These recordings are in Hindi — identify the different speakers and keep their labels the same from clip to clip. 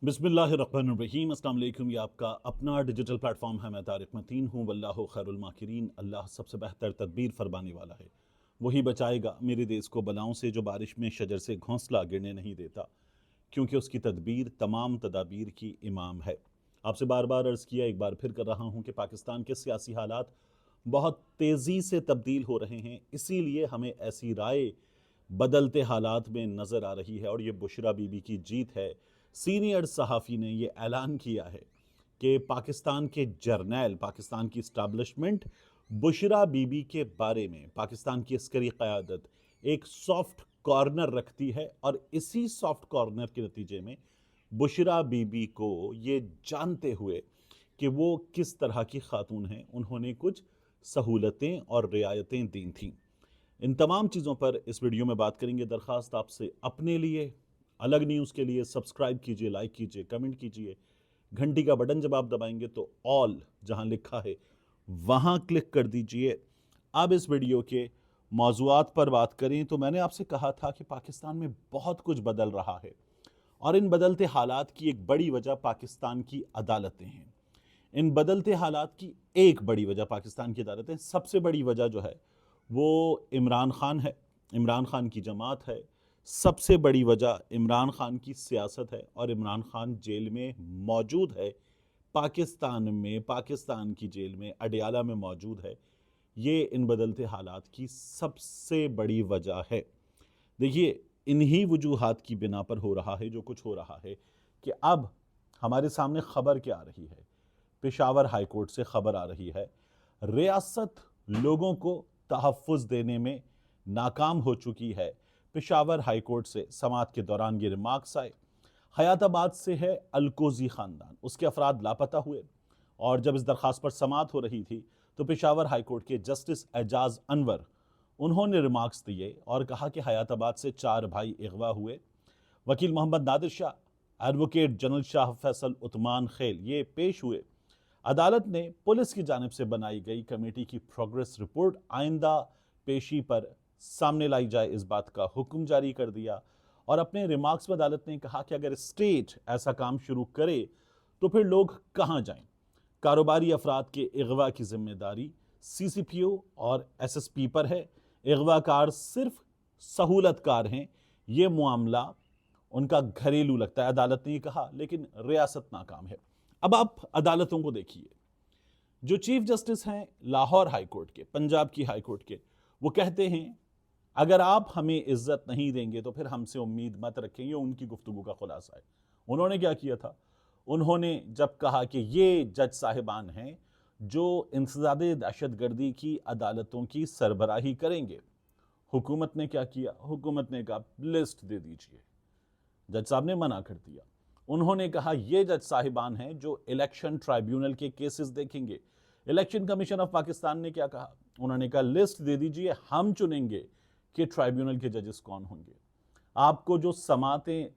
Speaker 1: बिस्मिल्लाहिर्रहमानिर्रहीम। अस्सलाम वालेकुम। ये आपका अपना डिजिटल प्लेटफॉर्म है। मैं तारिक मतीन हूँ। वल्लाहु खैरुल माकिरीन। अल्लाह सबसे बेहतर तदबीर फरमाने वाला है। वही बचाएगा मेरे देश को बलाओं से, जो बारिश में शजर से घोंसला गिरने नहीं देता, क्योंकि उसकी तदबीर तमाम तदाबीर की इमाम है। आपसे बार बार अर्ज़ किया, एक बार फिर कर रहा हूँ कि पाकिस्तान के सियासी हालात बहुत तेज़ी से तब्दील हो रहे हैं। इसीलिए हमें ऐसी राय बदलते हालात में नज़र आ रही है और ये बुशरा बीबी की जीत है। सीनियर सहाफ़ी ने ये ऐलान किया है कि पाकिस्तान के जर्नैल, पाकिस्तान की इस्टाब्लिशमेंट बुशरा बीबी के बारे में, पाकिस्तान की अस्करी क़यादत एक सॉफ्ट कॉर्नर रखती है और इसी सॉफ्ट कॉर्नर के नतीजे में बुशरा बीबी को ये जानते हुए कि वो किस तरह की खातून हैं, उन्होंने कुछ सहूलतें और रियायतें दी थीं। इन तमाम चीज़ों पर इस वीडियो में बात करेंगे। दरख्वास्त आपसे अपने लिए, अलग न्यूज़ के लिए सब्सक्राइब कीजिए, लाइक कीजिए, कमेंट कीजिए। घंटी का बटन जब आप दबाएंगे तो ऑल जहां लिखा है वहां क्लिक कर दीजिए। अब इस वीडियो के मौज़ूआत पर बात करें तो मैंने आपसे कहा था कि पाकिस्तान में बहुत कुछ बदल रहा है और इन बदलते हालात की एक बड़ी वजह पाकिस्तान की अदालतें हैं। इन बदलते हालात की एक बड़ी वजह पाकिस्तान की अदालतें, सबसे बड़ी वजह जो है वो इमरान खान है, इमरान खान की जमात है। सबसे बड़ी वजह इमरान खान की सियासत है और इमरान खान जेल में मौजूद है, पाकिस्तान में, पाकिस्तान की जेल में अडयाला में मौजूद है। ये इन बदलते हालात की सबसे बड़ी वजह है। देखिए, इन्हीं वजूहात की बिना पर हो रहा है जो कुछ हो रहा है कि अब हमारे सामने खबर क्या आ रही है। पेशावर हाई कोर्ट से खबर आ रही है, रियासत लोगों को तहफ़्फ़ुज़ देने में नाकाम हो चुकी है। पेशावर हाई कोर्ट से समाअत के दौरान ये रिमार्क्स आए। हयाताबाद से है अलकोज़ी ख़ानदान, उसके अफराद लापता हुए और जब इस दरख्वास्त पर समाअत हो रही थी तो पेशावर हाई कोर्ट के जस्टिस एजाज अनवर, उन्होंने रिमार्क्स दिए और कहा कि हयाताबाद से 4 भाई अगवा हुए। वकील मोहम्मद नादिर शाह, एडवोकेट जनरल शाह फैसल उतमान खेल ये पेश हुए। अदालत ने पुलिस की जानिब से बनाई गई कमेटी की प्रोग्रेस रिपोर्ट आइंदा पेशी पर सामने लाई जाए, इस बात का हुक्म जारी कर दिया। और अपने रिमार्क्स में अदालत ने कहा कि अगर स्टेट ऐसा काम शुरू करे तो फिर लोग कहाँ जाएं। कारोबारी अफराद के अगवा की जिम्मेदारी CCPO और SSP पर है। अगवाकार सिर्फ सहूलतकार हैं, ये मामला उनका घरेलू लगता है, अदालत ने कहा, लेकिन रियासत नाकाम है। अब आप अदालतों को देखिए, जो चीफ जस्टिस हैं लाहौर हाई कोर्ट के, पंजाब की हाई कोर्ट के, वो कहते हैं अगर आप हमें इज्जत नहीं देंगे तो फिर हमसे उम्मीद मत रखेंगे। उनकी गुफ्तगू का खुलासा है। उन्होंने क्या किया था, उन्होंने जब कहा कि ये जज साहिबान हैं जो इंसदाद दहशतगर्दी की अदालतों की सरबराही करेंगे, हुकूमत ने क्या किया, हुकूमत ने कहा लिस्ट दे दीजिए। जज साहब ने मना कर दिया। उन्होंने कहा ये जज साहिबान हैं जो इलेक्शन ट्राइब्यूनल के केसेस देखेंगे। इलेक्शन कमीशन ऑफ पाकिस्तान ने क्या कहा, उन्होंने कहा लिस्ट दे दीजिए, हम चुनेंगे कि ट्राइब्यूनल के जजेस कौन होंगे। आपको जो समातें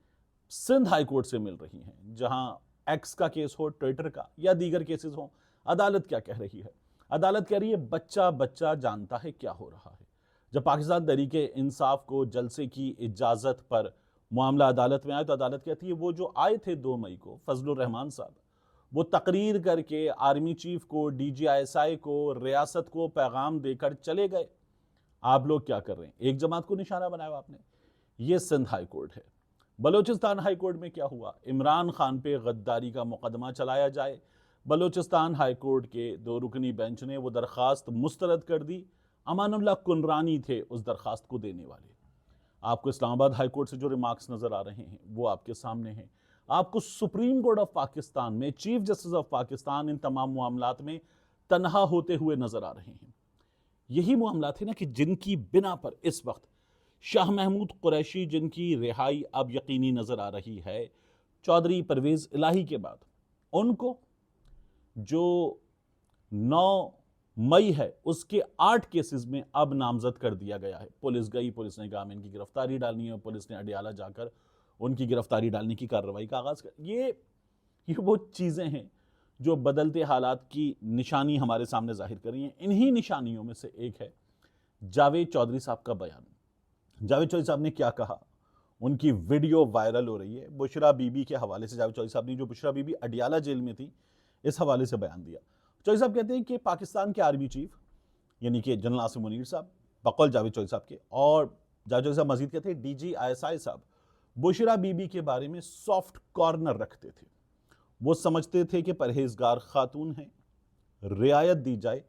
Speaker 1: सिंध हाई कोर्ट से मिल रही हैं, जहां एक्स का केस हो, ट्विटर का या दीगर केसेस हो, अदालत क्या कह रही है, अदालत कह रही है बच्चा बच्चा जानता है क्या हो रहा है। जब पाकिस्तान तहरीके इंसाफ को जलसे की इजाजत पर मामला अदालत में आया तो अदालत कहती है वो जो आए थे 2 मई को, फजलुर रहमान साहब, वो तकरीर करके आर्मी चीफ को, DGISI को, रियासत को पैगाम देकर चले गए। आप लोग क्या कर रहे हैं, एक जमात को निशाना बनाया आपने। ये सिंध हाई कोर्ट है। बलूचिस्तान हाई कोर्ट में क्या हुआ, इमरान खान पे गद्दारी का मुकदमा चलाया जाए। बलूचिस्तान हाई कोर्ट के 2 रुकनी बेंच ने वो दरखास्त मुस्तरद कर दी। अमानुल्लाह कुनरानी थे उस दरखास्त को देने वाले। आपको इस्लामाबाद हाई कोर्ट से जो रिमार्क्स नजर आ रहे हैं वो आपके सामने हैं। आपको सुप्रीम कोर्ट ऑफ पाकिस्तान में चीफ जस्टिस ऑफ पाकिस्तान इन तमाम मामलात में तनहा होते हुए नजर आ रहे हैं। यही मामला थे ना कि जिनकी बिना पर इस वक्त शाह महमूद कुरैशी, जिनकी रिहाई अब यकीनी नजर आ रही है चौधरी परवेज इलाही के बाद, उनको जो 9 मई है उसके 8 केसेस में अब नामजद कर दिया गया है। पुलिस गई, पुलिस ने कहा इनकी गिरफ्तारी डालनी है, पुलिस ने अडयाला जाकर उनकी गिरफ्तारी डालने की कार्रवाई का आगाज कर। ये वो चीजें हैं जो बदलते हालात की निशानी हमारे सामने जाहिर कर रही हैं। इन्हीं निशानियों में से एक है जावेद चौधरी साहब का बयान। जावेद चौधरी साहब ने क्या कहा, उनकी वीडियो वायरल हो रही है बुशरा बीबी के हवाले से। जावेद चौधरी साहब ने जो बुशरा बीबी अडियाला जेल में थी, इस हवाले से बयान दिया। चौधरी साहब कहते हैं कि पाकिस्तान के आर्मी चीफ यानी कि जनरल आसिम मुनीर साहब, बकौल जावेद चौधरी साहब के, और जावेद चौधरी साहब मजीद कहते हैं DG ISI साहब बुशरा बीबी के बारे में सॉफ्ट कॉर्नर रखते थे। वो समझते थे कि परहेजगार खातून हैं, रियायत दी जाए,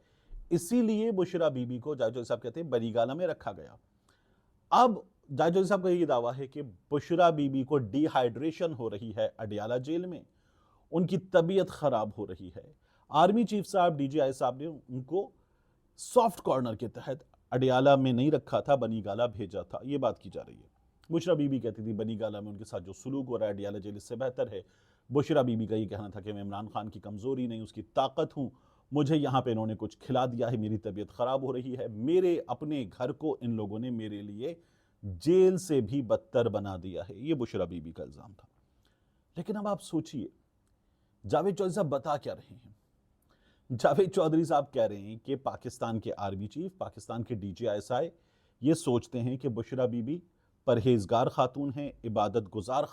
Speaker 1: इसीलिए बुशरा बीबी को जावेद चौधरी साहब कहते हैं बनीगाला में रखा गया। अब जावेद चौधरी साहब का ये दावा है कि बुशरा बीबी को डिहाइड्रेशन हो रही है अडियाला जेल में, उनकी तबीयत खराब हो रही है। आर्मी चीफ साहब DGI साहब ने उनको सॉफ्ट कॉर्नर के तहत अडियाला में नहीं रखा था, बनीगाला भेजा था, ये बात की जा रही है। बुशरा बीबी कहती थी बनीगाला में उनके साथ जो सुलूक हो रहा है अडियाला जेल इससे बेहतर है। बुशरा बीबी का ये कहना था कि मैं इमरान खान की कमज़ोरी नहीं उसकी ताकत हूँ, मुझे यहाँ पे इन्होंने कुछ खिला दिया है, मेरी तबीयत ख़राब हो रही है, मेरे अपने घर को इन लोगों ने मेरे लिए जेल से भी बदतर बना दिया है, ये बुशरा बीबी का इल्ज़ाम था। लेकिन अब आप सोचिए जावेद चौधरी साहब बता क्या रहे हैं। जावेद चौधरी साहब कह रहे हैं कि पाकिस्तान के आर्मी चीफ, पाकिस्तान के DG ISI ये सोचते हैं कि बुशरा बीबी परहेजगार खातून हैं, इबादत गुजार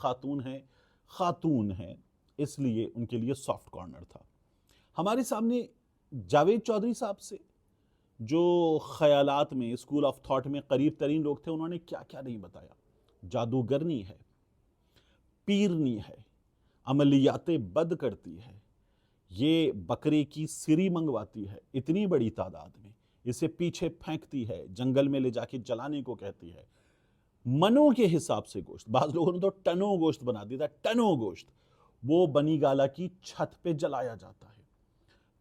Speaker 1: खातून हैं, इसलिए उनके लिए सॉफ्ट कॉर्नर था। हमारे सामने जावेद चौधरी साहब से जो ख्यालात में, स्कूल ऑफ थॉट में करीब तरीन लोग थे, उन्होंने क्या क्या नहीं बताया। जादूगरनी है, पीरनी है, अमलियाते बद करती है, ये बकरे की सिरी मंगवाती है इतनी बड़ी तादाद में, इसे पीछे फेंकती है, जंगल में ले जाके जलाने को कहती है, मनों के हिसाब से गोश्त, बाज लोगों ने तो टनों गोश्त बना दिया था, टनों गोश्त, वो बनीगाला की छत पे जलाया जाता है।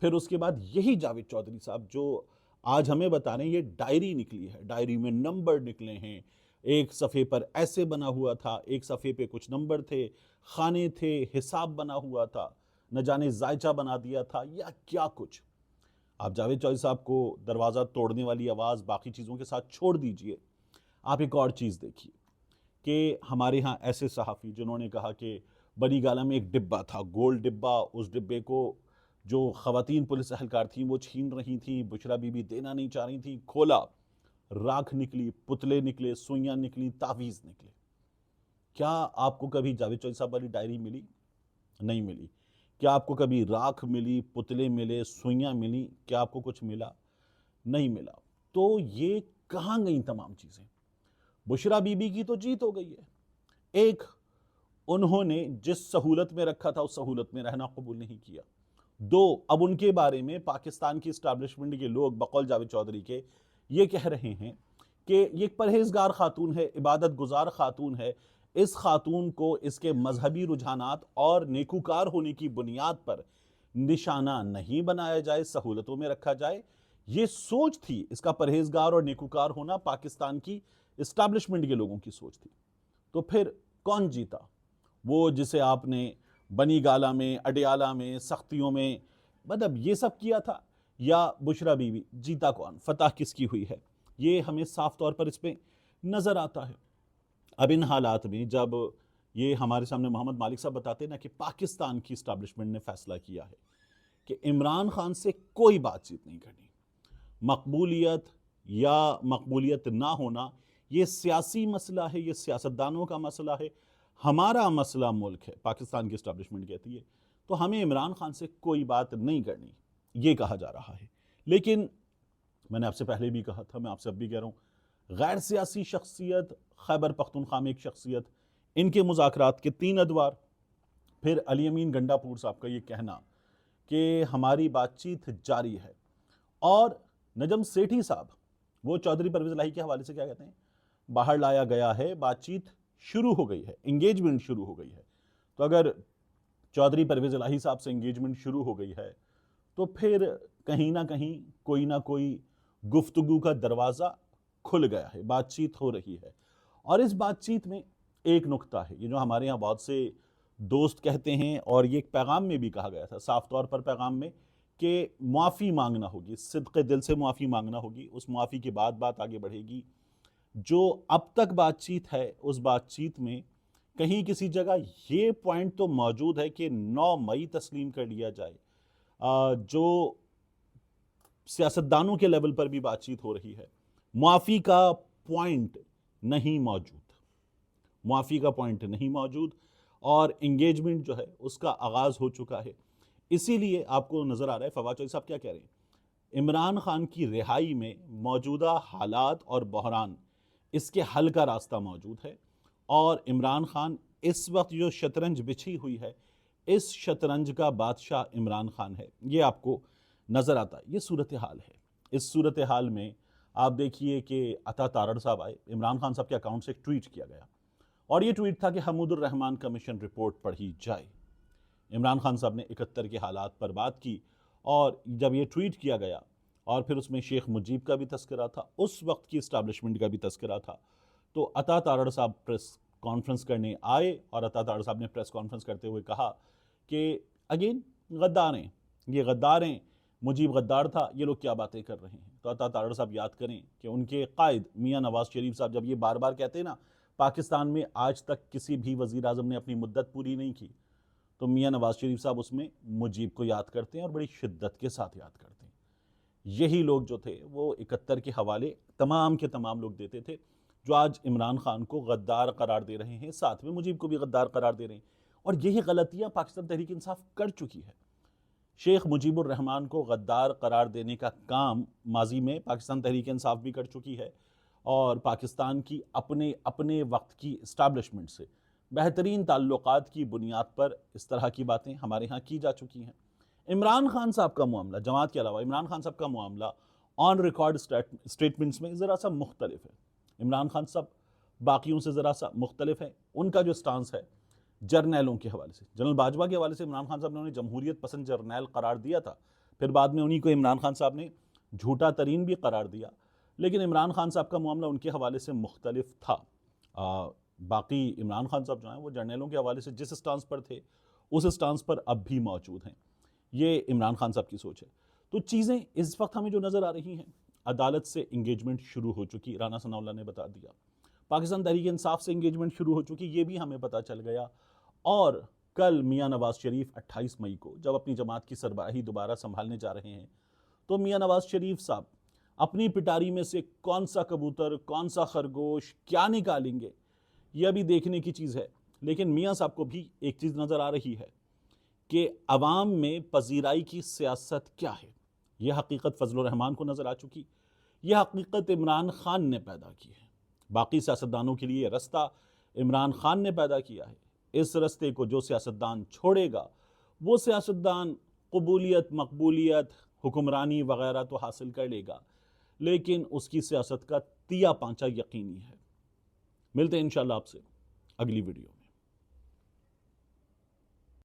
Speaker 1: फिर उसके बाद यही जावेद चौधरी साहब जो आज हमें बता रहे हैं, ये डायरी निकली है, डायरी में नंबर निकले हैं, एक सफ़े पर ऐसे बना हुआ था, एक सफ़े पे कुछ नंबर थे, खाने थे, हिसाब बना हुआ था, न जाने जायचा बना दिया था या क्या कुछ। आप जावेद चौधरी साहब को दरवाज़ा तोड़ने वाली आवाज़ बाकी चीज़ों के साथ छोड़ दीजिए, आप एक और चीज़ देखिए कि हमारे यहाँ ऐसे सहाफ़ी जिन्होंने कहा कि बनीगाला में एक डिब्बा था, गोल डिब्बा, उस डिब्बे को जो ख़वातीन पुलिस एहलकार थीं वो छीन रही थीं, बुशरा बीबी देना नहीं चाह रही थी, खोला, राख निकली, पुतले निकले, सुइयाँ निकली, तावीज़ निकले। क्या आपको कभी जावेद चौधरी साहब वाली डायरी मिली? नहीं मिली। क्या आपको कभी राख मिली, पुतले मिले, सुइयाँ मिली? क्या आपको कुछ मिला? नहीं मिला। तो ये कहाँ गई तमाम चीज़ें? बुशरा बीबी की तो जीत हो गई है। एक, उन्होंने जिस सहूलत में रखा था उस सहूलत में रहना कबूल नहीं किया। दो, अब उनके बारे में पाकिस्तान की इस्टेब्लिशमेंट के लोग बकौल जावेद चौधरी के ये कह रहे हैं कि ये एक परहेजगार खातून है, इबादत गुजार खातून है, इस खातून को इसके मजहबी रुझानात और नेकूकार होने की बुनियाद पर निशाना नहीं बनाया जाए, सहूलतों में रखा जाए। ये सोच थी, इसका परहेजगार और नेकूकार होना पाकिस्तान की इस्टेब्लिशमेंट के लोगों की सोच थी। तो फिर कौन जीता? वो जिसे आपने बनीगाला में, अडियाला में, सख्तियों में, मतलब ये सब किया था, या बुशरा बीबी? जीता कौन? फतह किसकी हुई है? ये हमें साफ तौर पर इस पे नज़र आता है। अब इन हालात में जब ये हमारे सामने मोहम्मद मालिक साहब बताते हैं ना कि पाकिस्तान की इस्टेब्लिशमेंट ने फैसला किया है कि इमरान खान से कोई बातचीत नहीं करनी, मकबूलियत या मकबूलियत ना होना ये सियासी मसला है, ये सियासतदानों का मसला है, हमारा मसला मुल्क है, पाकिस्तान की इस्टेब्लिशमेंट कहती है, तो हमें इमरान खान से कोई बात नहीं करनी, ये कहा जा रहा है। लेकिन मैंने आपसे पहले भी कहा था, मैं आपसे अब भी कह रहा हूँ, गैर सियासी शख्सियत, खैबर पख्तूनख्वा में एक शख्सियत, इनके मुज़ाकरात के 3 अदवार, फिर अली अमीन गंडापुर साहब का ये कहना कि हमारी बातचीत जारी है, और नजम सेठी साहब, वो चौधरी परवेज़ इलाही के हवाले से क्या कहते हैं, बाहर लाया गया है, बातचीत शुरू हो गई है, इंगेजमेंट शुरू हो गई है। तो अगर चौधरी परवेज़ इलाही साहब से इंगेजमेंट शुरू हो गई है तो फिर कहीं ना कहीं कोई ना कोई गुफ्तगू का दरवाज़ा खुल गया है, बातचीत हो रही है। और इस बातचीत में एक नुक्ता है, ये जो हमारे यहाँ बहुत से दोस्त कहते हैं, और ये एक पैगाम में भी कहा गया था, साफ तौर पर पैगाम में, कि मुआफ़ी मांगना होगी, सिद्क़े दिल से मुआफ़ी मांगना होगी, उस मुआफ़ी के बाद बात आगे बढ़ेगी। जो अब तक बातचीत है उस बातचीत में कहीं किसी जगह ये पॉइंट तो मौजूद है कि 9 मई तस्लीम कर लिया जाए, जो सियासतदानों के लेवल पर भी बातचीत हो रही है, मुआफ़ी का पॉइंट नहीं मौजूद। मुआफ़ी का पॉइंट नहीं मौजूद और इंगेजमेंट जो है उसका आगाज़ हो चुका है। इसीलिए आपको नज़र आ रहा है फवाद चौधरी साहब क्या कह रहे हैं, इमरान खान की रिहाई में मौजूदा हालात और बहरान इसके हल का रास्ता मौजूद है और इमरान खान इस वक्त जो शतरंज बिछी हुई है इस शतरंज का बादशाह इमरान खान है, ये आपको नज़र आता है। ये सूरत हाल है। इस सूरत हाल में आप देखिए कि अता तारड़ साहब आए, इमरान खान साहब के अकाउंट से एक ट्वीट किया गया और ये ट्वीट था कि हमूदुर रहमान कमीशन रिपोर्ट पढ़ी जाए। इमरान खान साहब ने 71 के हालात पर बात की और जब ये ट्वीट किया गया और फिर उसमें शेख मुजीब का भी तस्करा था, उस वक्त की इस्टेब्लिशमेंट का भी तस्करा था, तो अता तारड़ साहब प्रेस कॉन्फ्रेंस करने आए और अता तारड़ साहब ने प्रेस कॉन्फ्रेंस करते हुए कहा कि अगेन गद्दार हैं, ये गद्दार हैं, मुजीब गद्दार था, ये लोग क्या बातें कर रहे हैं। तो अता तारड़ साहब याद करें कि उनके कायद मियाँ नवाज शरीफ साहब जब ये बार बार कहते हैं ना पाकिस्तान में आज तक किसी भी वज़ीर आज़म ने अपनी मुद्दत पूरी नहीं की, तो मियाँ नवाज शरीफ साहब उसमें मुजीब को याद करते हैं और बड़ी शिद्दत के साथ याद करते हैं। यही लोग जो थे वो 71 के हवाले तमाम के तमाम लोग देते थे जो आज इमरान खान को गद्दार करार दे रहे हैं, साथ में मुजीब को भी गद्दार करार दे रहे हैं। और यही गलतियां पाकिस्तान तहरीक इंसाफ कर चुकी है। शेख मुजीबुर रहमान को गद्दार करार देने का काम माजी में पाकिस्तान तहरीक इंसाफ भी कर चुकी है और पाकिस्तान की अपने अपने वक्त की इस्टेब्लिशमेंट से बेहतरीन ताल्लुकात की बुनियाद पर इस तरह की बातें हमारे यहाँ की जा चुकी हैं। इमरान खान साहब का मामला, जमात के अलावा इमरान खान साहब का मामला ऑन रिकॉर्ड स्टेटमेंट्स में ज़रा सा मुख्तलिफ है। इमरान खान साहब बाकियों से ज़रा सा मुख्तलिफ है। उनका जो स्टांस है जर्नैलों के हवाले से, जनरल बाजवा के हवाले से इमरान खान साहब ने उन्हें जमहूरियत पसंद जर्नैल करार दिया था, फिर बाद में उन्हीं को इमरान खान साहब ने झूठा तरीन भी करार दिया, लेकिन इमरान खान साहब का मामला उनके हवाले से मुख्तलिफ था। बाकी इमरान खान साहब जो हैं वो जर्नैलों के हवाले से जिस स्टांस पर थे उस स्टांस पर अब भी मौजूद हैं। ये इमरान खान साहब की सोच है। तो चीज़ें इस वक्त हमें जो नज़र आ रही हैं, अदालत से इंगेजमेंट शुरू हो चुकी, राना सनाउल्लाह ने बता दिया, पाकिस्तान तहरीक इंसाफ से इंगेजमेंट शुरू हो चुकी, ये भी हमें पता चल गया। और कल मियाँ नवाज शरीफ 28 मई को जब अपनी जमात की सरबराही दोबारा संभालने जा रहे हैं, तो मियाँ नवाज शरीफ साहब अपनी पिटारी में से कौन सा कबूतर, कौन सा खरगोश क्या निकालेंगे, यह अभी देखने की चीज़ है। लेकिन मियाँ साहब को भी एक चीज़ नज़र आ रही है कि अवाम में पजीराई की सियासत क्या है। यह हकीकत फजलुर रहमान को नज़र आ चुकी, यह हकीकत इमरान खान ने पैदा की है। बाकी सियासतदानों के लिए रास्ता इमरान खान ने पैदा किया है। इस रास्ते को जो सियासतदान छोड़ेगा वो सियासतदान कबूलियत, मकबूलियत, हुक्मरानी वगैरह तो हासिल कर लेगा, लेकिन उसकी सियासत का तिया पांचा यकीनी है। मिलते हैं इंशाल्लाह आपसे अगली वीडियो।